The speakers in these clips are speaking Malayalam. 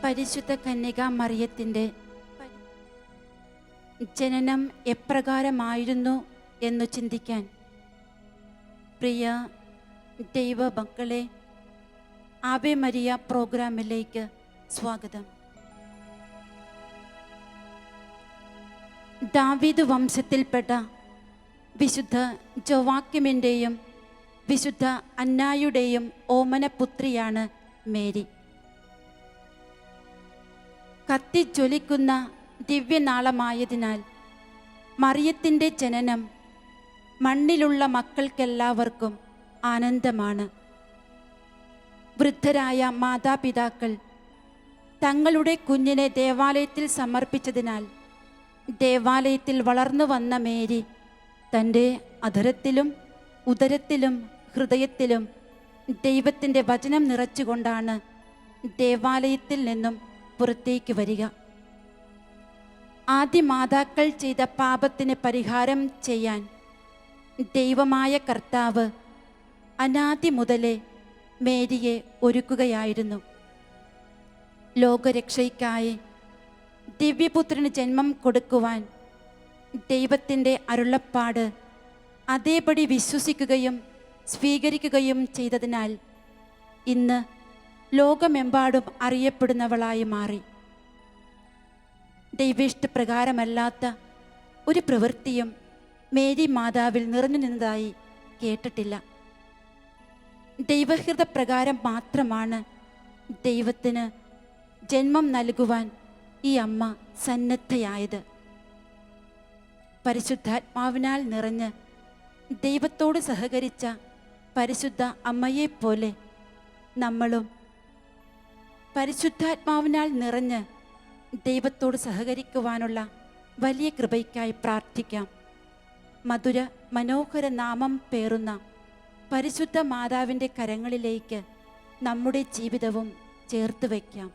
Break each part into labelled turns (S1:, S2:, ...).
S1: പരിശുദ്ധ കന്യക മറിയത്തിൻ്റെ ജനനം എപ്രകാരമായിരുന്നു എന്നു ചിന്തിക്കാൻ പ്രിയ ദൈവമക്കളെ, ആവേ മരിയ പ്രോഗ്രാമിലേക്ക് സ്വാഗതം. ദാവീദ് വംശത്തിൽപ്പെട്ട വിശുദ്ധ ജോവാക്യമിൻ്റെയും വിശുദ്ധ അന്നായുടെയും ഓമനപുത്രിയാണ് മേരി. കത്തിജ്വലിക്കുന്ന ദിവ്യനാളമായതിനാൽ മറിയത്തിൻ്റെ ജനനം മണ്ണിലുള്ള മക്കൾക്കെല്ലാവർക്കും ആനന്ദമാണ്. വൃദ്ധരായ മാതാപിതാക്കൾ തങ്ങളുടെ കുഞ്ഞിനെ ദേവാലയത്തിൽ സമർപ്പിച്ചതിനാൽ ദേവാലയത്തിൽ വളർന്നു വന്ന മേരി തൻ്റെ അധരത്തിലും ഉദരത്തിലും ഹൃദയത്തിലും ദൈവത്തിൻ്റെ വചനം നിറച്ചുകൊണ്ടാണ് ദേവാലയത്തിൽ നിന്നും പുറത്തേക്ക് വരിക. ആദ്യ മാതാക്കൾ ചെയ്ത പാപത്തിന് പരിഹാരം ചെയ്യാൻ ദൈവമായ കർത്താവ് അനാദി മുതലേ മേരിയെ ഒരുക്കുകയായിരുന്നു. ലോകരക്ഷയ്ക്കായി ദിവ്യപുത്രന് ജന്മം കൊടുക്കുവാൻ ദൈവത്തിൻ്റെ അരുളപ്പാട് അതേപടി വിശ്വസിക്കുകയും സ്വീകരിക്കുകയും ചെയ്തതിനാൽ ഇന്ന് ലോകമെമ്പാടും അറിയപ്പെടുന്നവളായി മാറി. ദൈവേഷ്ടപ്രകാരമല്ലാത്ത ഒരു പ്രവൃത്തിയും മേരി മാതാവിൽ നിറഞ്ഞു നിന്നതായി കേട്ടിട്ടില്ല. ദൈവഹൃദപ്രകാരം മാത്രമാണ് ദൈവത്തിന് ജന്മം നൽകുവാൻ ഈ അമ്മ സന്നദ്ധയായത്. പരിശുദ്ധാത്മാവിനാൽ നിറഞ്ഞ് ദൈവത്തോട് സഹകരിച്ച പരിശുദ്ധ അമ്മയെപ്പോലെ നമ്മളും പരിശുദ്ധാത്മാവിനാൽ നിറഞ്ഞ് ദൈവത്തോട് സഹകരിക്കുവാനുള്ള വലിയ കൃപയ്ക്കായി പ്രാർത്ഥിക്കാം. മധുര മനോഹര നാമം പേറുന്ന പരിശുദ്ധ മാതാവിൻ്റെ കരങ്ങളിലേക്ക് നമ്മുടെ ജീവിതവും ചേർത്ത് വയ്ക്കാം.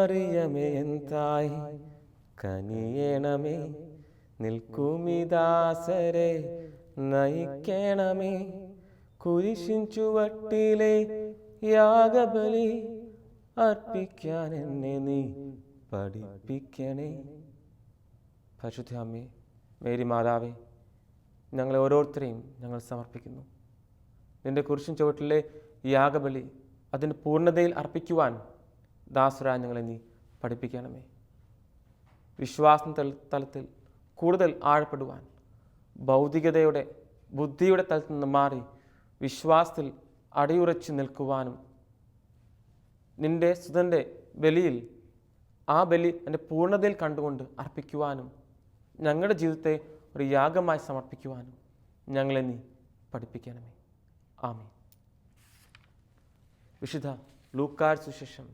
S2: മറിയമേ എന്തായി കനിയണമേ, നിൽക്കുമിദാസരെ നയിക്കണമേ, കുരിശിൻ ചുവട്ടിലെ യാഗബലി അർപ്പിക്കാൻ എന്നെ നീ പഠിപ്പിക്കണേ. പരിശുദ്ധ അമ്മേ, മേരി മാതാവേ, ഞങ്ങളെ ഓരോരുത്തരെയും ഞങ്ങൾ സമർപ്പിക്കുന്നു. നിന്റെ കുരിശിൻ ചുവട്ടിലെ യാഗബലി അതിൻ്റെ പൂർണ്ണതയിൽ അർപ്പിക്കുവാൻ ദാസരായ ഞങ്ങളെ നീ പഠിപ്പിക്കണമേ. വിശ്വാസ തലത്തിൽ കൂടുതൽ ആഴപ്പെടുവാൻ, ഭൗതികതയുടെ ബുദ്ധിയുടെ തലത്തിൽ നിന്ന് മാറി വിശ്വാസത്തിൽ അടിയുറച്ച് നിൽക്കുവാനും, നിന്റെ സുതൻ്റെ ബലിയിൽ ആ ബലി എൻ്റെ പൂർണ്ണതയിൽ കണ്ടുകൊണ്ട് അർപ്പിക്കുവാനും, ഞങ്ങളുടെ ജീവിതത്തെ ഒരു യാഗമായി സമർപ്പിക്കുവാനും ഞങ്ങളെ നീ പഠിപ്പിക്കണമേ. ആമേൻ. വിശുദ്ധ ലൂക്കായുടെ സുവിശേഷം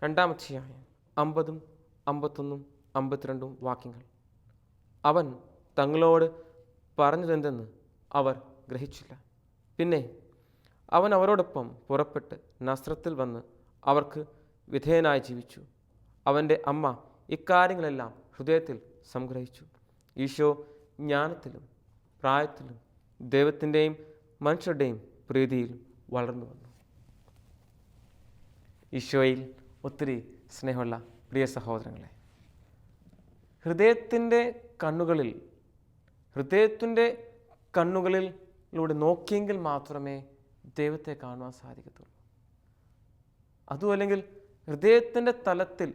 S2: 2-ാം അധ്യായം 50, 51, 52 വാക്യങ്ങൾ. അവൻ തങ്ങളോട് പറഞ്ഞതെന്തെന്ന് അവർ ഗ്രഹിച്ചില്ല. പിന്നെ അവൻ അവരോടൊപ്പം പുറപ്പെട്ട് നസ്രത്തിൽ വന്ന് അവർക്ക് വിധേയനായി ജീവിച്ചു. അവൻ്റെ അമ്മ ഇക്കാര്യങ്ങളെല്ലാം ഹൃദയത്തിൽ സംഗ്രഹിച്ചു. ഈശോ ജ്ഞാനത്തിലും പ്രായത്തിലും ദൈവത്തിൻ്റെയും മനുഷ്യരുടെയും പ്രീതിയിൽ വളർന്നു വന്നു. ഈശോയിൽ ഒത്തിരി സ്നേഹമുള്ള പ്രിയ സഹോദരങ്ങളെ, ഹൃദയത്തിൻ്റെ കണ്ണുകളിലൂടെ നോക്കിയെങ്കിൽ മാത്രമേ ദൈവത്തെ കാണുവാൻ സാധിക്കത്തുള്ളൂ. അതുമല്ലെങ്കിൽ ഹൃദയത്തിൻ്റെ തലത്തിൽ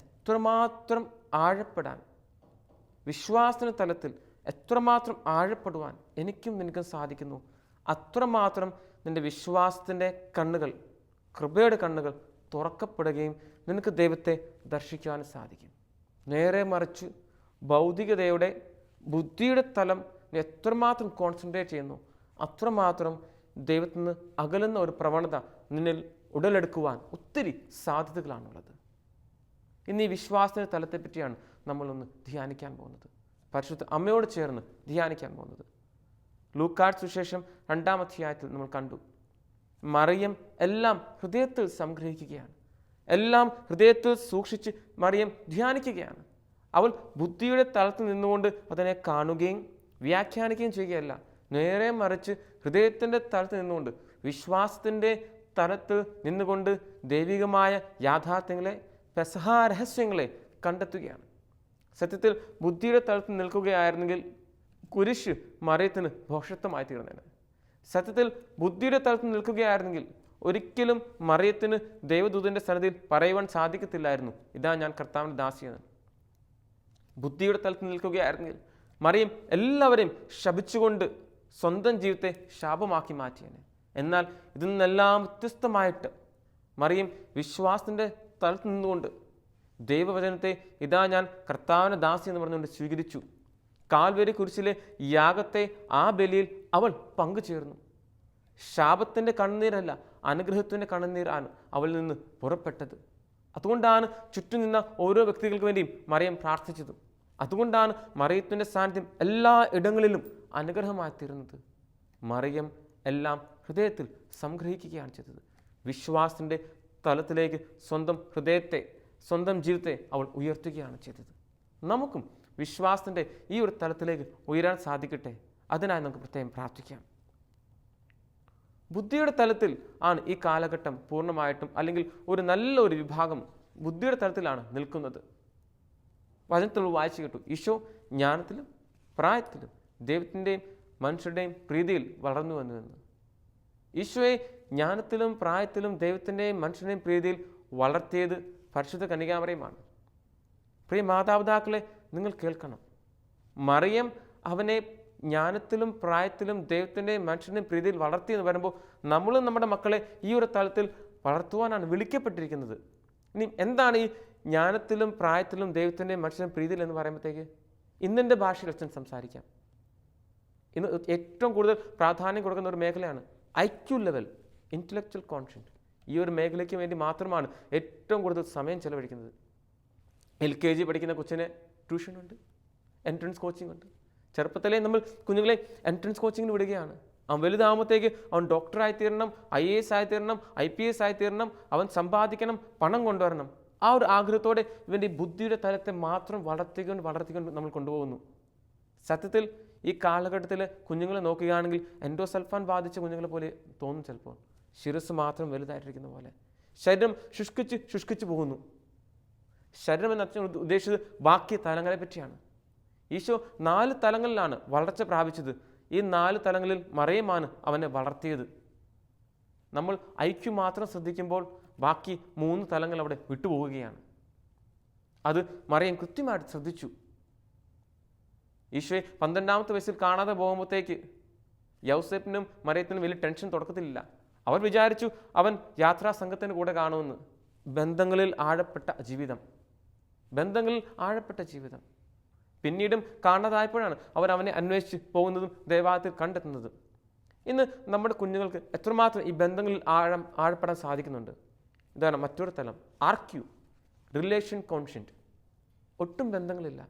S2: എത്രമാത്രം ആഴപ്പെടാൻ, വിശ്വാസത്തിൻ്റെ തലത്തിൽ എത്രമാത്രം ആഴപ്പെടുവാൻ എനിക്കും നിനക്കും സാധിക്കുന്നു, അത്രമാത്രം നിൻ്റെ വിശ്വാസത്തിൻ്റെ കണ്ണുകൾ, കൃപയുടെ കണ്ണുകൾ തുറക്കപ്പെടുകയും നിനക്ക് ദൈവത്തെ ദർശിക്കുവാനും സാധിക്കും. നേരെ മറിച്ച് ഭൗതികതയുടെ ബുദ്ധിയുടെ തലം നീ എത്രമാത്രം കോൺസെൻട്രേറ്റ് ചെയ്യുന്നു, അത്രമാത്രം ദൈവത്തിൽ നിന്ന് അകലുന്ന ഒരു പ്രവണത നിന്നിൽ ഉടലെടുക്കുവാൻ ഒത്തിരി സാധ്യതകളാണുള്ളത്. ഇന്ന് ഈ വിശ്വാസത്തിൻ്റെ തലത്തെപ്പറ്റിയാണ് നമ്മളൊന്ന് ധ്യാനിക്കാൻ പോകുന്നത്, പരിശുദ്ധ അമ്മയോട് ചേർന്ന് ധ്യാനിക്കാൻ പോകുന്നത്. ലൂക്കായുടെ സുവിശേഷം 2-ാം അധ്യായത്തിൽ നമ്മൾ കണ്ടു, മറിയം എല്ലാം ഹൃദയത്തിൽ സംഗ്രഹിക്കുകയാണ്, എല്ലാം ഹൃദയത്തിൽ സൂക്ഷിച്ച് മറിയം ധ്യാനിക്കുകയാണ്. അവൾ ബുദ്ധിയുടെ തലത്തിൽ നിന്നുകൊണ്ട് അതിനെ കാണുകയും വ്യാഖ്യാനിക്കുകയും ചെയ്യുകയല്ല, നേരെ മറിച്ച് ഹൃദയത്തിൻ്റെ തലത്തിൽ നിന്നുകൊണ്ട്, വിശ്വാസത്തിൻ്റെ തലത്തിൽ നിന്നുകൊണ്ട് ദൈവികമായ യാഥാർത്ഥ്യങ്ങളെ, പെസഹ രഹസ്യങ്ങളെ കണ്ടെത്തുകയാണ്. സത്യത്തിൽ ബുദ്ധിയുടെ തലത്തിൽ നിൽക്കുകയായിരുന്നെങ്കിൽ കുരിശ് മറിയത്തിന് ഭോഷത്വമായി തീർന്നേനെ. സത്യത്തിൽ ബുദ്ധിയുടെ തലത്തിൽ നിൽക്കുകയായിരുന്നെങ്കിൽ ഒരിക്കലും മറിയത്തിന് ദൈവദൂതൻ്റെ സന്നിധിയിൽ പറയുവാൻ സാധിക്കത്തില്ലായിരുന്നു, ഇതാ ഞാൻ കർത്താവിൻ്റെ ദാസിയെന്ന്. ബുദ്ധിയുടെ തലത്തിൽ നിൽക്കുകയായിരുന്നെങ്കിൽ മറിയം എല്ലാവരെയും ശപിച്ചുകൊണ്ട് സ്വന്തം ജീവിതത്തെ ശാപമാക്കി മാറ്റിയേനെ. എന്നാൽ ഇതിൽ നിന്നെല്ലാം വ്യത്യസ്തമായിട്ട് മറിയം വിശ്വാസത്തിൻ്റെ തലത്തിൽ നിന്നുകൊണ്ട് ദൈവവചനത്തെ ഇതാ ഞാൻ കർത്താവിൻ്റെ ദാസി എന്ന് പറഞ്ഞുകൊണ്ട് സ്വീകരിച്ചു. കാൽവരി കുരിശിലെ യാഗത്തെ, ആ ബലിയിൽ അവൾ പങ്കുചേർന്നു. ശാപത്തിൻ്റെ കണ്ണുനീരല്ല, അനുഗ്രഹത്തിൻ്റെ കണ്ണുനീരാണ് അവളിൽ നിന്ന് പുറപ്പെട്ടത്. അതുകൊണ്ടാണ് ചുറ്റും നിന്ന ഓരോ വ്യക്തികൾക്ക് വേണ്ടിയും മറിയം പ്രാർത്ഥിച്ചത്. അതുകൊണ്ടാണ് മറിയത്തിൻ്റെ സാന്നിധ്യം എല്ലാ ഇടങ്ങളിലും അനുഗ്രഹമായി തീർന്നത്. മറിയം എല്ലാം ഹൃദയത്തിൽ സംഗ്രഹിക്കുകയാണ് ചെയ്തത്. വിശ്വാസത്തിൻ്റെ തലത്തിലേക്ക് സ്വന്തം ഹൃദയത്തെ, സ്വന്തം ജീവിതത്തെ അവൾ ഉയർത്തുകയാണ് ചെയ്തത്. നമുക്കും വിശ്വാസത്തിൻ്റെ ഈ ഒരു തലത്തിലേക്ക് ഉയരാൻ സാധിക്കട്ടെ. അതിനായി നമുക്ക് പ്രത്യേകം പ്രാർത്ഥിക്കാം. ബുദ്ധിയുടെ തലത്തിൽ ആണ് ഈ കാലഘട്ടം പൂർണ്ണമായിട്ടും, അല്ലെങ്കിൽ ഒരു നല്ലൊരു വിഭാഗം ബുദ്ധിയുടെ തലത്തിലാണ് നിൽക്കുന്നത്. വചനത്തിൽ വായിച്ചു കേട്ടു, ഈശോ ജ്ഞാനത്തിലും പ്രായത്തിലും ദൈവത്തിൻ്റെയും മനുഷ്യരുടെയും പ്രീതിയിൽ വളർന്നു വന്നുവെന്ന്. ഈശോയെ ജ്ഞാനത്തിലും പ്രായത്തിലും ദൈവത്തിൻ്റെയും മനുഷ്യരുടെയും പ്രീതിയിൽ വളർത്തിയത് പരിശുദ്ധ കന്യകാമറിയമാണ്. പ്രിയ മാതാപിതാക്കളെ, നിങ്ങൾ കേൾക്കണം, മറിയം അവനെ ജ്ഞാനത്തിലും പ്രായത്തിലും ദൈവത്തിൻ്റെയും മനുഷ്യരുടെയും പ്രീതിയിൽ വളർത്തിയെന്ന് വരുമ്പോൾ നമ്മളും നമ്മുടെ മക്കളെ ഈ ഒരു തലത്തിൽ വളർത്തുവാനാണ് വിളിക്കപ്പെട്ടിരിക്കുന്നത്. ഇനി എന്താണ് ഈ ജ്ഞാനത്തിലും പ്രായത്തിലും ദൈവത്തിൻ്റെയും മനുഷ്യരുടെയും പ്രീതിയിൽ എന്ന് പറയുമ്പോഴത്തേക്ക് ഇന്നിൻ്റെ ഭാഷയിൽ അച്ഛൻ സംസാരിക്കാം. ഇന്ന് ഏറ്റവും കൂടുതൽ പ്രാധാന്യം കൊടുക്കുന്ന ഒരു മേഖലയാണ് IQ ലെവൽ, ഇൻ്റലക്ച്വൽ കോൺഷ്യൻറ്റ്. ഈ ഒരു മേഖലയ്ക്ക് വേണ്ടി മാത്രമാണ് ഏറ്റവും കൂടുതൽ സമയം ചെലവഴിക്കുന്നത്. LKG പഠിക്കുന്ന കൊച്ചിനെ ട്യൂഷനുണ്ട്, എൻട്രൻസ് കോച്ചിങ് ഉണ്ട്. ചെറുപ്പത്തിലേ നമ്മൾ കുഞ്ഞുങ്ങളെ എൻട്രൻസ് കോച്ചിങ്ങിന് വിടുകയാണ്. അവൻ വലുതാകുമ്പോഴത്തേക്ക് അവൻ ഡോക്ടറായി തീരണം, IAS ആയി തീരണം, IPS ആയി തീരണം, അവൻ സമ്പാദിക്കണം, പണം കൊണ്ടുവരണം. ആ ഒരു ആഗ്രഹത്തോടെ ഇവൻ്റെ ഈ ബുദ്ധിയുടെ തലത്തെ മാത്രം വളർത്തിക്കൊണ്ട് നമ്മൾ കൊണ്ടുപോകുന്നു. സത്യത്തിൽ ഈ കാലഘട്ടത്തിൽ കുഞ്ഞുങ്ങളെ നോക്കുകയാണെങ്കിൽ എൻഡോസൾഫാൻ ബാധിച്ച കുഞ്ഞുങ്ങളെ പോലെ തോന്നും. ചിലപ്പോൾ ശിരസ് മാത്രം വലുതായിട്ടിരിക്കുന്ന പോലെ ശരീരം ശുഷ്കിച്ച് പോകുന്നു. ശരീരം എന്ന് അച്ഛൻ ഉദ്ദേശിച്ചത് ബാക്കി തലങ്ങളെ പറ്റിയാണ്. ഈശോ 4 തലങ്ങളിലാണ് വളർച്ച പ്രാപിച്ചത്. ഈ 4 തലങ്ങളിൽ മറിയമാണ് അവനെ വളർത്തിയത്. നമ്മൾ ഐക്യു മാത്രം ശ്രദ്ധിക്കുമ്പോൾ ബാക്കി 3 തലങ്ങൾ അവിടെ വിട്ടുപോവുകയാണ്. അത് മറിയം കൃത്യമായിട്ട് ശ്രദ്ധിച്ചു. ഈശോയെ 12ാമത്തെ വയസ്സിൽ കാണാതെ പോകുമ്പോഴത്തേക്ക് യൗസേപ്പിനും മറിയത്തിനും വലിയ ടെൻഷൻ തുടക്കത്തിലില്ല. അവർ വിചാരിച്ചു അവൻ യാത്രാ സംഘത്തിന് കൂടെ കാണുമെന്ന്. ബന്ധങ്ങളിൽ ആഴപ്പെട്ട ജീവിതം പിന്നീടും കാണാതായപ്പോഴാണ് അവർ അവനെ അന്വേഷിച്ച് പോകുന്നതും ദേവാലയത്തിൽ കണ്ടെത്തുന്നതും. ഇന്ന് നമ്മുടെ കുഞ്ഞുങ്ങൾക്ക് എത്രമാത്രം ഈ ബന്ധങ്ങളിൽ ആഴപ്പെടാൻ സാധിക്കുന്നുണ്ട്. ഇതാണ് മറ്റൊരു തലം, ആർക്യു, റിലേഷൻ കോൺഷ്യന്റ്. ഒട്ടും ബന്ധങ്ങളില്ല.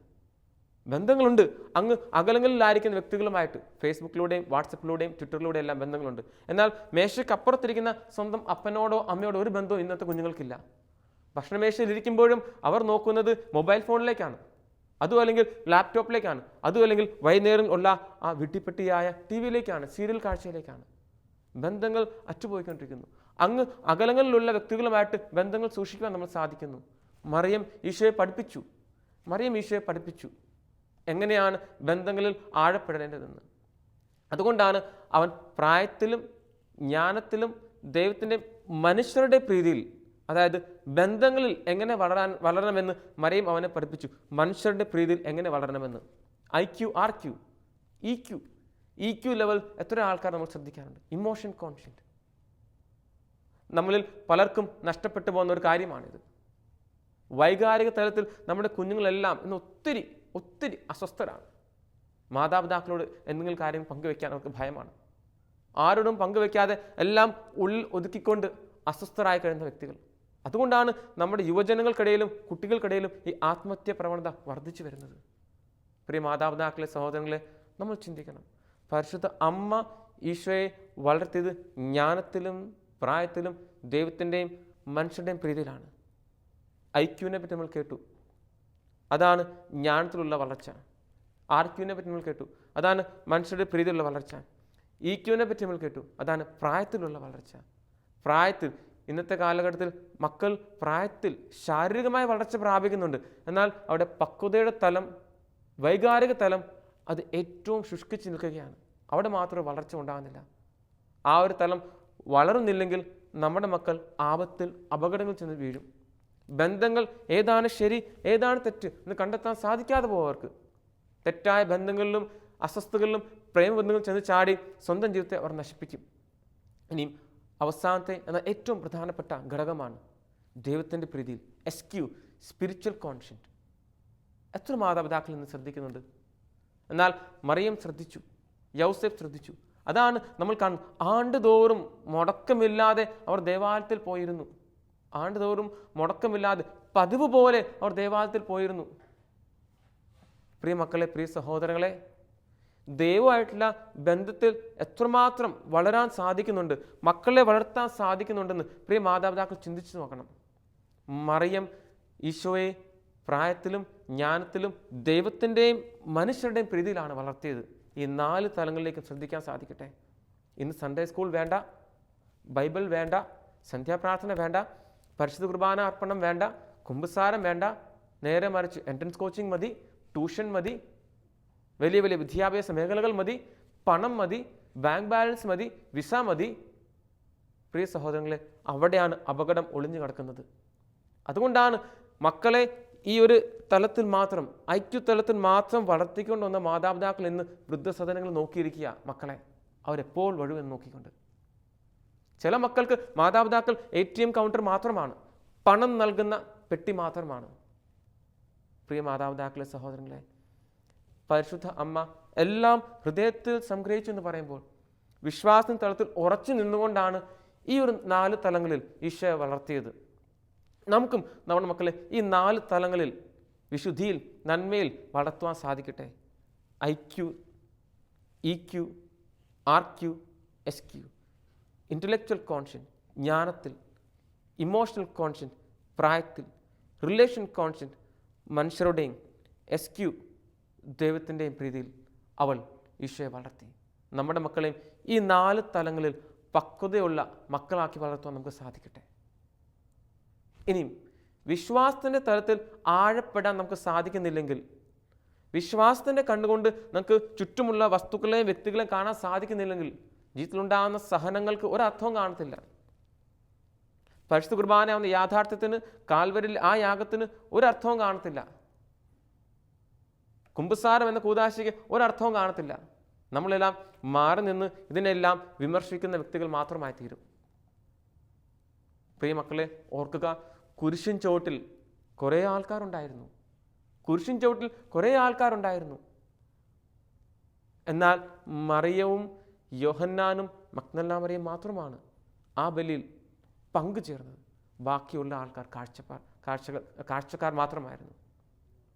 S2: ബന്ധങ്ങളുണ്ട്, അങ്ങ് അകലങ്ങളിലായിരിക്കുന്ന വ്യക്തികളുമായിട്ട് ഫേസ്ബുക്കിലൂടെയും വാട്സപ്പിലൂടെയും ട്വിറ്ററിലൂടെയും എല്ലാം ബന്ധങ്ങളുണ്ട്. എന്നാൽ മേശയ്ക്കപ്പുറത്തിരിക്കുന്ന സ്വന്തം അപ്പനോടോ അമ്മയോടോ ഒരു ബന്ധവും ഇന്നത്തെ കുഞ്ഞുങ്ങൾക്കില്ല. ഭക്ഷണമേശയിലിരിക്കുമ്പോഴും അവർ നോക്കുന്നത് മൊബൈൽ ഫോണിലേക്കാണ്, അതും അല്ലെങ്കിൽ ലാപ്ടോപ്പിലേക്കാണ്, അതും അല്ലെങ്കിൽ വൈകുന്നേരം ഉള്ള ആ വിട്ടിപ്പെട്ടിയായ TV-യിലേക്കാണ്, സീരിയൽ കാഴ്ചയിലേക്കാണ്. ബന്ധങ്ങൾ അറ്റുപോയിക്കൊണ്ടിരിക്കുന്നു. അങ്ങ് അകലങ്ങളിലുള്ള വ്യക്തികളുമായിട്ട് ബന്ധങ്ങൾ സൂക്ഷിക്കുവാൻ നമ്മൾ സാധിക്കുന്നു. മറിയം ഈശോയെ പഠിപ്പിച്ചു എങ്ങനെയാണ് ബന്ധങ്ങളിൽ ആഴപ്പെടേണ്ടതെന്ന്. അതുകൊണ്ടാണ് അവൻ പ്രായത്തിലും ജ്ഞാനത്തിലും ദൈവത്തിൻ്റെ മനുഷ്യരുടെ പ്രീതിയിൽ, അതായത് ബന്ധങ്ങളിൽ എങ്ങനെ വളരണമെന്ന് മറിയം അവനെ പഠിപ്പിച്ചു. മനുഷ്യരുടെ പ്രീതിയിൽ എങ്ങനെ വളരണമെന്ന്. IQ, RQ, EQ ലെവൽ എത്ര ആൾക്കാർ നമ്മൾ ശ്രദ്ധിക്കാറുണ്ട്. Emotion Conscient. നമ്മളിൽ പലർക്കും നഷ്ടപ്പെട്ടു പോകുന്ന ഒരു കാര്യമാണിത്. വൈകാരിക തലത്തിൽ നമ്മുടെ കുഞ്ഞുങ്ങളെല്ലാം ഇന്ന് ഒത്തിരി അസ്വസ്ഥരാണ്. മാതാപിതാക്കളോട് എന്തെങ്കിലും കാര്യം പങ്കുവെക്കാൻ അവർക്ക് ഭയമാണ്. ആരോടും പങ്കുവെക്കാതെ എല്ലാം ഉള്ളിൽ ഒതുക്കിക്കൊണ്ട് അസ്വസ്ഥരായി കഴിയുന്ന വ്യക്തികൾ. അതുകൊണ്ടാണ് നമ്മുടെ യുവജനങ്ങൾക്കിടയിലും കുട്ടികൾക്കിടയിലും ഈ ആത്മഹത്യ പ്രവണത വർദ്ധിച്ചു വരുന്നത്. പ്രിയ മാതാപിതാക്കളെ, സഹോദരങ്ങളെ, നമ്മൾ ചിന്തിക്കണം. പരിശുദ്ധ അമ്മ ഈശോയെ വളർത്തിയത് ജ്ഞാനത്തിലും പ്രായത്തിലും ദൈവത്തിൻ്റെയും മനുഷ്യരുടെയും പ്രീതിയിലാണ്. IQ-നെ പറ്റി നമ്മൾ കേട്ടു, അതാണ് ജ്ഞാനത്തിലുള്ള വളർച്ച. RQ-നെ പറ്റി നമ്മൾ കേട്ടു, അതാണ് മനുഷ്യരുടെ പ്രീതിയിലുള്ള വളർച്ച. EQ-നെ പറ്റി നമ്മൾ കേട്ടു, അതാണ് പ്രായത്തിലുള്ള വളർച്ച. പ്രായത്തിൽ ഇന്നത്തെ കാലഘട്ടത്തിൽ മക്കൾ പ്രായത്തിൽ ശാരീരികമായ വളർച്ച പ്രാപിക്കുന്നുണ്ട്. എന്നാൽ അവിടെ പക്വതയുടെ തലം, വൈകാരിക തലം അത് ഏറ്റവും ശുഷ്കിച്ച് നിൽക്കുകയാണ്. അവിടെ മാത്രം വളർച്ച ഉണ്ടാകുന്നില്ല. ആ ഒരു തലം വളരുന്നില്ലെങ്കിൽ നമ്മുടെ മക്കൾ ആപത്തിൽ, അപകടങ്ങളിൽ ചെന്ന് വീഴും. ബന്ധങ്ങൾ ഏതാണ് ശരി ഏതാണ് തെറ്റ് എന്ന് കണ്ടെത്താൻ സാധിക്കാതെ പോവർക്ക് തെറ്റായ ബന്ധങ്ങളിലും അസ്വസ്ഥകളിലും പ്രേമബന്ധങ്ങളും ചെന്ന് ചാടി സ്വന്തം ജീവിതത്തെ അവർ നശിപ്പിക്കും. ഇനിയും അവസാനത്തെ എന്നാൽ ഏറ്റവും പ്രധാനപ്പെട്ട ഘടകമാണ് ദൈവത്തിൻ്റെ പ്രീതിയിൽ SQ, സ്പിരിച്വൽ കോൺഷ്യന്റ്. എത്ര മാതാപിതാക്കൾ ഇന്ന് ശ്രദ്ധിക്കുന്നുണ്ട്? എന്നാൽ മറിയം ശ്രദ്ധിച്ചു, യൗസേപ്പ് ശ്രദ്ധിച്ചു. അതാണ് നമ്മൾ കാണുന്നത്. ആണ്ടുതോറും മുടക്കമില്ലാതെ അവർ ദേവാലയത്തിൽ പോയിരുന്നു. ആണ്ടുതോറും മുടക്കമില്ലാതെ പതിവ് പോലെ അവർ ദേവാലയത്തിൽ പോയിരുന്നു. പ്രിയ മക്കളെ, പ്രിയ സഹോദരങ്ങളെ, ദൈവമായിട്ടുള്ള ബന്ധത്തിൽ എത്രമാത്രം വളരാൻ സാധിക്കുന്നുണ്ട്, മക്കളെ വളർത്താൻ സാധിക്കുന്നുണ്ടെന്ന് പ്രിയ മാതാപിതാക്കൾ ചിന്തിച്ചു നോക്കണം. മറിയം ഈശോയെ പ്രായത്തിലും ജ്ഞാനത്തിലും ദൈവത്തിൻ്റെയും മനുഷ്യരുടെയും പ്രീതിയിലാണ് വളർത്തിയത്. ഈ 4 തലങ്ങളിലേക്കും ശ്രദ്ധിക്കാൻ സാധിക്കട്ടെ. ഇന്ന് സൺഡേ സ്കൂൾ വേണ്ട, ബൈബിൾ വേണ്ട, സന്ധ്യാപ്രാർത്ഥന വേണ്ട, പരിശുദ്ധ കുർബാന അർപ്പണം വേണ്ട, കുമ്പസാരം വേണ്ട. നേരെ മറിച്ച് എൻട്രൻസ് കോച്ചിങ് മതി, ട്യൂഷൻ മതി, വലിയ വലിയ വിദ്യാഭ്യാസ മേഖലകൾ മതി, പണം മതി, ബാങ്ക് ബാലൻസ് മതി, വിസ മതി. പ്രിയ സഹോദരങ്ങളെ, അവിടെയാണ് അപകടം ഒളിഞ്ഞു കിടക്കുന്നത്. അതുകൊണ്ടാണ് മക്കളെ ഈ ഒരു തലത്തിൽ മാത്രം, IQ തലത്തിൽ മാത്രം വളർത്തിക്കൊണ്ട് വന്ന മാതാപിതാക്കൾ ഇന്ന് വൃദ്ധസദനങ്ങൾ നോക്കിയിരിക്കുക. മക്കളെ അവരെപ്പോൾ വഴുവെന്ന് നോക്കിക്കൊണ്ട്. ചില മക്കൾക്ക് മാതാപിതാക്കൾ ATM കൗണ്ടർ മാത്രമാണ്, പണം നൽകുന്ന പെട്ടി മാത്രമാണ്. പ്രിയ മാതാപിതാക്കളെ, സഹോദരങ്ങളെ, പരിശുദ്ധ അമ്മ എല്ലാം ഹൃദയത്തിൽ സംഗ്രഹിച്ചു എന്ന് പറയുമ്പോൾ വിശ്വാസ തലത്തിൽ ഉറച്ചു നിന്നുകൊണ്ടാണ് ഈ ഒരു 4 തലങ്ങളിൽ ഈശോയെ വളർത്തിയത്. നമുക്കും നമ്മുടെ മക്കളെ ഈ 4 തലങ്ങളിൽ വിശുദ്ധിയിൽ, നന്മയിൽ വളർത്തുവാൻ സാധിക്കട്ടെ. IQ, EQ, RQ, SQ. Intellectual conscience ജ്ഞാനത്തിൽ, ഇമോഷണൽ കോൺഷ്യൻ പ്രായത്തിൽ, റിലേഷൻ കോൺഷ്യന്റ്, മനുഷ്യരുടെയും എസ്ക്യൂ ദൈവത്തിൻ്റെയും പ്രീതിയിൽ അവൾ ഈശോയെ വളർത്തി. നമ്മുടെ മക്കളെയും ഈ 4 തലങ്ങളിൽ പക്വതയുള്ള മക്കളാക്കി വളർത്തുവാൻ നമുക്ക് സാധിക്കട്ടെ. ഇനിയും വിശ്വാസത്തിൻ്റെ തലത്തിൽ ആഴപ്പെടാൻ നമുക്ക് സാധിക്കുന്നില്ലെങ്കിൽ, വിശ്വാസത്തിൻ്റെ കണ്ടുകൊണ്ട് നമുക്ക് ചുറ്റുമുള്ള വസ്തുക്കളെയും വ്യക്തികളെയും കാണാൻ സാധിക്കുന്നില്ലെങ്കിൽ, ജീവിതത്തിലുണ്ടാകുന്ന സഹനങ്ങൾക്ക് ഒരർത്ഥവും കാണത്തില്ല. പരിശുദ്ധ കുർബാന എന്ന യാഥാർത്ഥ്യത്തിന്, കാൽവരിൽ ആ യാഗത്തിന് ഒരർത്ഥവും കാണത്തില്ല. കുമ്പസാരം എന്ന കൂദാശയ്ക്ക് ഒരർത്ഥവും കാണത്തില്ല. നമ്മളെല്ലാം മാറി നിന്ന് ഇതിനെല്ലാം വിമർശിക്കുന്ന വ്യക്തികൾ മാത്രമായി തീരും. പ്രിയ മക്കളെ, ഓർക്കുക, കുരിശിൻ ചുവട്ടിൽ കുറേ ആൾക്കാരുണ്ടായിരുന്നു. കുരിശിൻ ചുവട്ടിൽ കുറേ ആൾക്കാരുണ്ടായിരുന്നു. എന്നാൽ മറിയവും യോഹന്നാനും മഗ്ദലന മറിയയും മാത്രമാണ് ആ ബലിയിൽ പങ്കുചേർന്നത്. ബാക്കിയുള്ള ആൾക്കാർ കാഴ്ചക്കാർ മാത്രമായിരുന്നു.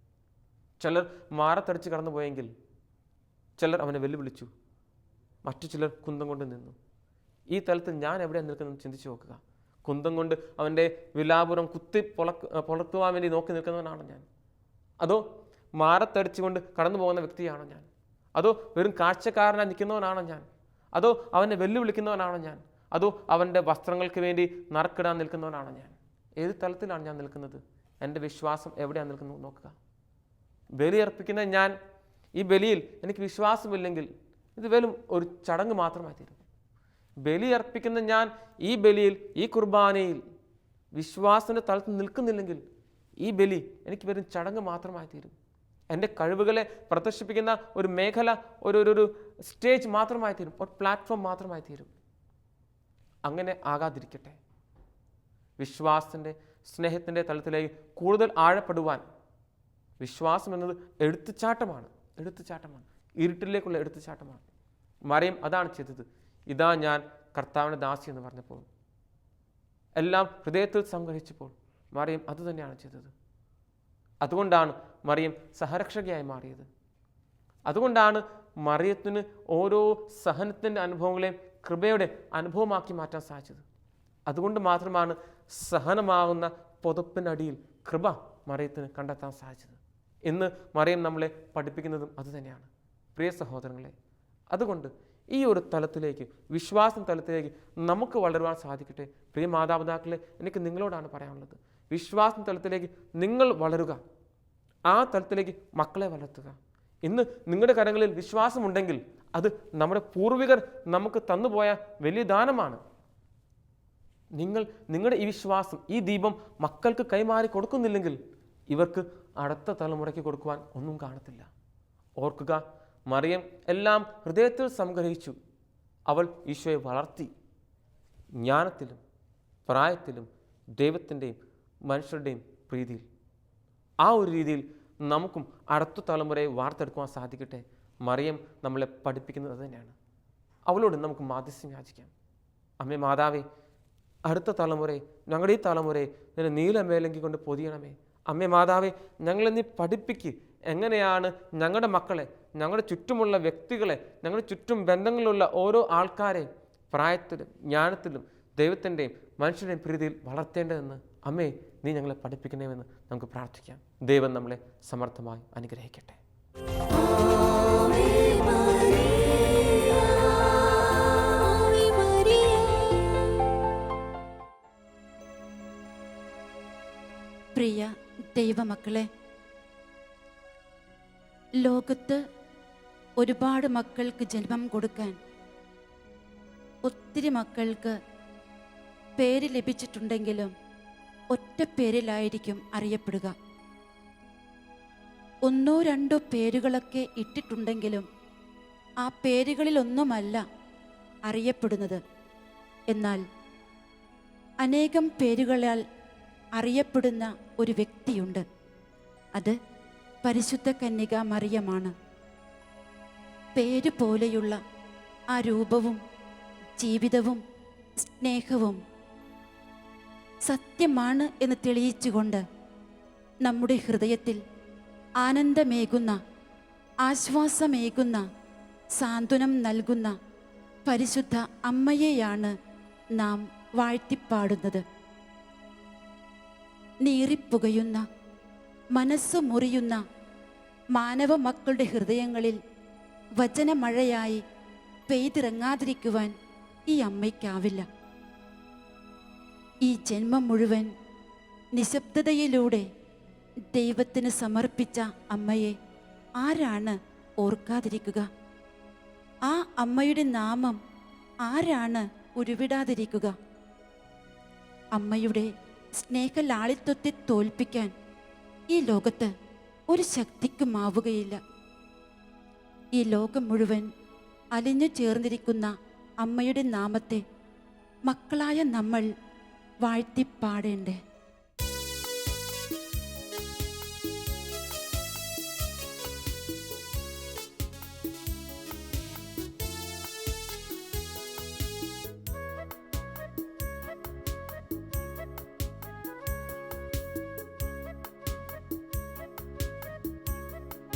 S2: ചിലർ മാറത്തടിച്ച് കടന്നുപോയെങ്കിൽ ചിലർ അവനെ വെല്ലുവിളിച്ചു, മറ്റു ചിലർ കുന്തം കൊണ്ട് നിന്നു. ഈ തലത്തിൽ ഞാൻ എവിടെയാണ് നിൽക്കുന്നത് ചിന്തിച്ചു നോക്കുക. കുന്തം കൊണ്ട് അവൻ്റെ വിലാപുരം കുത്തി പൊളർത്തുവാൻ വേണ്ടി നോക്കി നിൽക്കുന്നവനാണോ ഞാൻ? അതോ മാറത്തടിച്ചുകൊണ്ട് കടന്നു പോകുന്ന വ്യക്തിയാണോ ഞാൻ? അതോ വെറും കാഴ്ചക്കാരനായി നിൽക്കുന്നവനാണോ ഞാൻ? അതോ അവനെ വെല്ലുവിളിക്കുന്നവനാണോ ഞാൻ? അതോ അവൻ്റെ വസ്ത്രങ്ങൾക്ക് വേണ്ടി നറുക്കിടാൻ നിൽക്കുന്നവനാണോ ഞാൻ? ഏത് തലത്തിലാണ് ഞാൻ നിൽക്കുന്നത്? എൻ്റെ വിശ്വാസം എവിടെയാണ് നിൽക്കുന്നത് നോക്കുക. ബലി അർപ്പിക്കുന്ന ഞാൻ ഈ ബലിയിൽ എനിക്ക് വിശ്വാസമില്ലെങ്കിൽ ഇത് വെറും ഒരു ചടങ്ങ് മാത്രമായി തീരും. ബലി അർപ്പിക്കുന്ന ഞാൻ ഈ ബലിയിൽ, ഈ കുർബാനയിൽ വിശ്വാസത്തിൻ്റെ തലത്തിൽ നിൽക്കുന്നില്ലെങ്കിൽ ഈ ബലി എനിക്ക് വെറും ചടങ്ങ് മാത്രമായി തീരും. എൻ്റെ കഴിവുകളെ പ്രദർശിപ്പിക്കുന്ന ഒരു മേഖല, ഒരു സ്റ്റേജ് മാത്രമായി തീരും, ഒരു പ്ലാറ്റ്ഫോം മാത്രമായി തീരും. അങ്ങനെ ആകാതിരിക്കട്ടെ. വിശ്വാസത്തിൻ്റെ, സ്നേഹത്തിൻ്റെ തലത്തിലേക്ക് കൂടുതൽ ആഴപ്പെടുവാൻ വിശ്വാസം എന്നത് എടുത്തുചാട്ടമാണ്. ഇരുട്ടിലേക്കുള്ള എടുത്തുചാട്ടമാണ്. മറിയം അതാണ് ചെയ്തത്. ഇതാ ഞാൻ കർത്താവിൻ്റെ ദാസി എന്ന് പറഞ്ഞപ്പോൾ, എല്ലാം ഹൃദയത്തിൽ സംഗ്രഹിച്ചപ്പോൾ മറിയം അതുതന്നെയാണ് ചെയ്തത്. അതുകൊണ്ടാണ് മറിയം സഹരക്ഷകയായി മാറിയത്. അതുകൊണ്ടാണ് മറിയത്തിന് ഓരോ സഹനത്തിൻ്റെ അനുഭവങ്ങളെയും കൃപയുടെ അനുഭവമാക്കി മാറ്റാൻ സാധിച്ചത്. അതുകൊണ്ട് മാത്രമാണ് സഹനമാകുന്ന പുതപ്പിനടിയിൽ കൃപ മറിയത്തിന് കണ്ടെത്താൻ സാധിച്ചത്. ഇന്ന് മറിയം നമ്മളെ പഠിപ്പിക്കുന്നതും അതുതന്നെയാണ്. പ്രിയ സഹോദരങ്ങളെ, അതുകൊണ്ട് ഈ ഒരു തലത്തിലേക്ക്, വിശ്വാസം തലത്തിലേക്ക് നമുക്ക് വളരുവാൻ സാധിക്കട്ടെ. പ്രിയ മാതാപിതാക്കളെ, എനിക്ക് നിങ്ങളോടാണ് പറയാനുള്ളത്. വിശ്വാസം തലത്തിലേക്ക് നിങ്ങൾ വളരുക. ആ തലത്തിലേക്ക് മക്കളെ വളർത്തുക. ഇന്ന് നിങ്ങളുടെ കരങ്ങളിൽ വിശ്വാസമുണ്ടെങ്കിൽ അത് നമ്മുടെ പൂർവികർ നമുക്ക് തന്നുപോയ വലിയ ദാനമാണ്. നിങ്ങളുടെ ഈ വിശ്വാസം, ഈ ദീപം മക്കൾക്ക് കൈമാറി കൊടുക്കുന്നില്ലെങ്കിൽ ഇവർക്ക് അടുത്ത തലമുറയ്ക്ക് കൊടുക്കുവാൻ ഒന്നും കാണത്തില്ല. ഓർക്കുക, മറിയം എല്ലാം ഹൃദയത്തിൽ സംഗ്രഹിച്ചു. അവൾ ഈശോയെ വളർത്തി. ജ്ഞാനത്തിലും പ്രായത്തിലും ദൈവത്തിൻ്റെയും മനുഷ്യരുടെയും പ്രീതിയിൽ. ആ ഒരു രീതിയിൽ നമുക്കും അടുത്ത തലമുറയെ വാർത്തെടുക്കുവാൻ സാധിക്കട്ടെ. മറിയം നമ്മളെ പഠിപ്പിക്കുന്നത് അതുതന്നെയാണ്. അവളോട് നമുക്ക് മാധ്യസ്ഥം യാചിക്കാം. അമ്മേ മാതാവേ, അടുത്ത തലമുറയെ, ഞങ്ങളുടെ ഈ തലമുറയെ നിന്നെ നീലമേലങ്കി കൊണ്ട് പൊതിയണമേ. അമ്മേ മാതാവേ, ഞങ്ങളെ നീ പഠിപ്പിക്ക്. എങ്ങനെയാണ് ഞങ്ങളുടെ മക്കളെ, ഞങ്ങളുടെ ചുറ്റുമുള്ള വ്യക്തികളെ, ഞങ്ങളുടെ ചുറ്റും ബന്ധങ്ങളിലുള്ള ഓരോ ആൾക്കാരെ പ്രായത്തിലും ജ്ഞാനത്തിലും ദൈവത്തിൻ്റെയും മനുഷ്യരുടെയും പ്രീതിയിൽ വളർത്തേണ്ടതെന്ന് അമ്മേ നീ ഞങ്ങളെ പഠിപ്പിക്കണമെന്ന് നമുക്ക് പ്രാർത്ഥിക്കാം. ദൈവം നമ്മളെ സമർത്ഥമായി അനുഗ്രഹിക്കട്ടെ.
S1: പ്രിയ ദൈവമക്കളെ, ലോകത്ത് ഒരുപാട് മക്കൾക്ക് ജന്മം കൊടുക്കാൻ ഒത്തിരി മക്കൾക്ക് പേര് ലഭിച്ചിട്ടുണ്ടെങ്കിലും ഒറ്റ പേരിലായിരിക്കും അറിയപ്പെടുക. 1-2 പേരുകളൊക്കെ ഇട്ടിട്ടുണ്ടെങ്കിലും ആ പേരുകളിലൊന്നുമല്ല അറിയപ്പെടുന്നത്. എന്നാൽ അനേകം പേരുകളാൽ അറിയപ്പെടുന്ന ഒരു വ്യക്തിയുണ്ട്. അത് പരിശുദ്ധ കന്യക മറിയമാണ്. പേര് പോലെയുള്ള ആ രൂപവും ജീവിതവും സ്നേഹവും സത്യമാണ് എന്ന് തെളിയിച്ചുകൊണ്ട് നമ്മുടെ ഹൃദയത്തിൽ ആനന്ദമേകുന്ന, ആശ്വാസമേകുന്ന, സാന്ത്വനം നൽകുന്ന പരിശുദ്ധ അമ്മയെയാണ് നാം വാഴ്ത്തിപ്പാടുന്നത്. നീറിപ്പുകയുന്ന, മനസ്സു മുറിയുന്ന മാനവ മക്കളുടെ ഹൃദയങ്ങളിൽ വചനമഴയായി പെയ്തിറങ്ങാതിരിക്കുവാൻ ഈ അമ്മയ്ക്കാവില്ല. ഈ ജന്മം മുഴുവൻ നിശബ്ദതയിലൂടെ ദൈവത്തിന് സമർപ്പിച്ച അമ്മയെ ആരാണ് ഓർക്കാതിരിക്കുക? ആ അമ്മയുടെ നാമം ആരാണ് ഉരുവിടാതിരിക്കുക? അമ്മയുടെ സ്നേഹലാളിത്വത്തെ തോൽപ്പിക്കാൻ ഈ ലോകത്ത് ഒരു ശക്തിക്കുമാവുകയില്ല. ഈ ലോകം മുഴുവൻ അലിഞ്ഞു ചേർന്നിരിക്കുന്ന അമ്മയുടെ നാമത്തെ മക്കളായ നമ്മൾ വാഴ്ത്തിപ്പാടേണ്ടേ?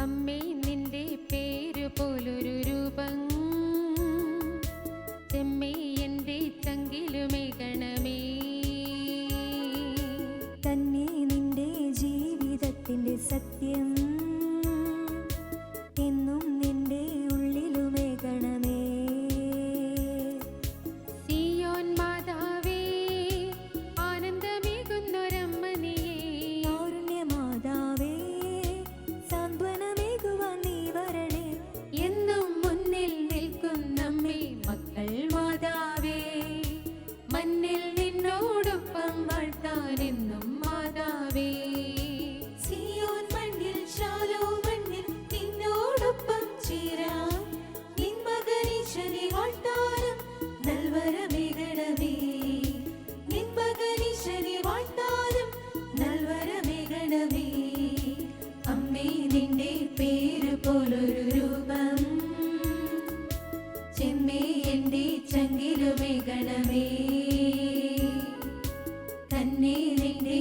S3: അമ്മേ നിന്റെ പേര് പോലൊരു രൂപം ചെമ്മേ എൻ്റെ ചങ്കിലുമേകണമേ.
S4: തന്നെ നിന്റെ ജീവിതത്തിൻ്റെ സത്യം എന്നും നിന്റെ ഉള്ളിലുമേകണമേ.
S3: സിയോൻ മാതാവേ ആനന്ദമേകുന്നൊരമ്മ നീയേ.
S4: കാരുണ്യമാതാവേ സാന്ത്വനമേകുവാൻ നീ വരണേ.
S3: എന്നും മുന്നിൽ നിൽക്കുന്നമ്മേ മക്കൾ മാതാവേ. മണ്ണിൽ നിന്നോടൊപ്പം വാഴ്ത്താനെന്നും മാതാവേ.
S4: സിയോൻ മണ്ണിൽ ശാലോം മണ്ണിൽ നിന്നോടൊപ്പം ചേരാൻ നിൻ മകനീശനെ വാഴ്ത്താനും നൽവരമേകണമേ. നിൻ മകനീശനെ വാഴ്ത്താനും നൽവരമേകണമേ. അമ്മേ നിന്റെ പേര് പോലൊരു രൂപം ചെമ്മേ എൻ്റെ ചങ്കിലുമേകണമേ. തന്നെ നിന്റെ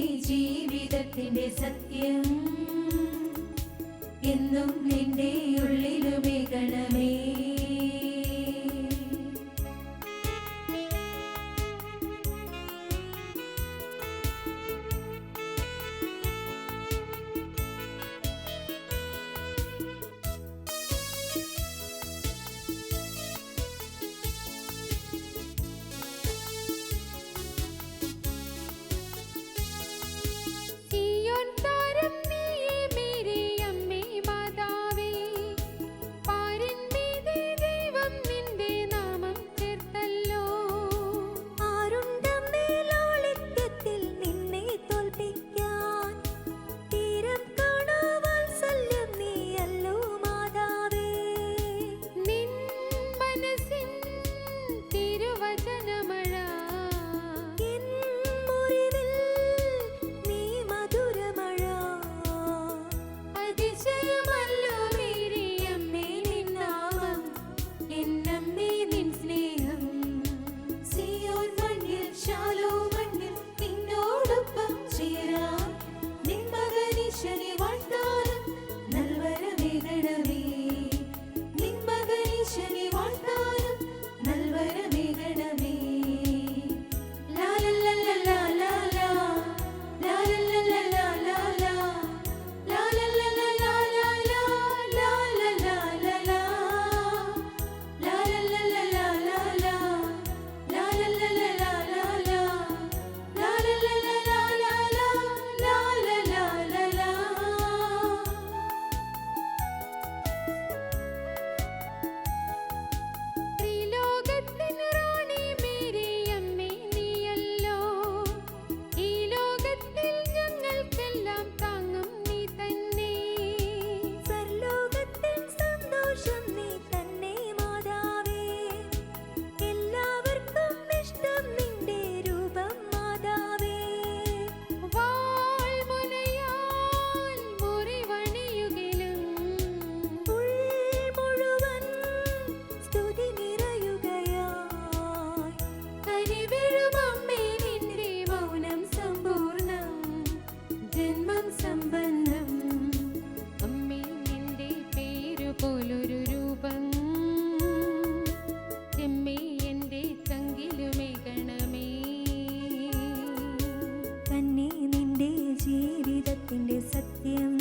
S4: സ്നേഹത്തിൻ്റെ സത്യം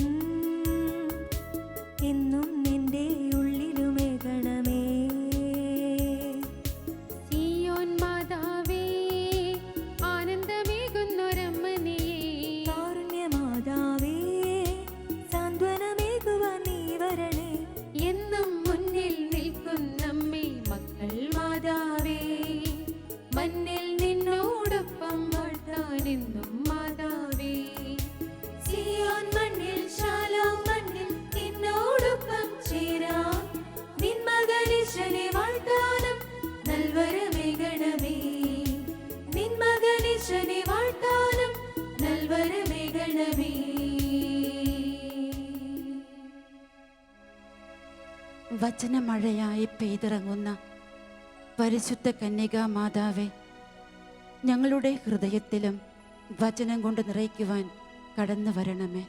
S4: എന്നും നിന്റെ ഉള്ളിലുമേകണമേ.
S3: സിയോൻ മാതാവേ, ആനന്ദമേകുന്നൊരമ്മനേ,
S4: കാരുണ്യമാതാവേ, സാന്ത്വനമേകുവാൻ നീ വരണേ.
S3: എന്നും മുന്നിൽ നിൽക്കുന്നമ്മേ, മക്കൾ മാതാവേ, മണ്ണിൽ നിന്നോടൊപ്പം വാഴ്ത്താനെന്നും മാതാവേ.
S4: സിയോൻ മണ്ണിൽ ശാലോം മണ്ണിൽ നിന്നോടൊപ്പം ചേരാം. നിൻ മകനീശനെ വാഴ്ത്താനും നൽവരമേകണമേ. നിൻ മകനീശനെ വാഴ്ത്താനും നൽവരമേകണമേ.
S1: വചനമഴയായി പെയ്തിറങ്ങുന്ന പരിശുദ്ധ കന്യകാ മാതാവേ, ഞങ്ങളുടെ ഹൃദയത്തിലും വചനം കൊണ്ട് നിറയ്ക്കുവാൻ കടന്നു വരണമേ.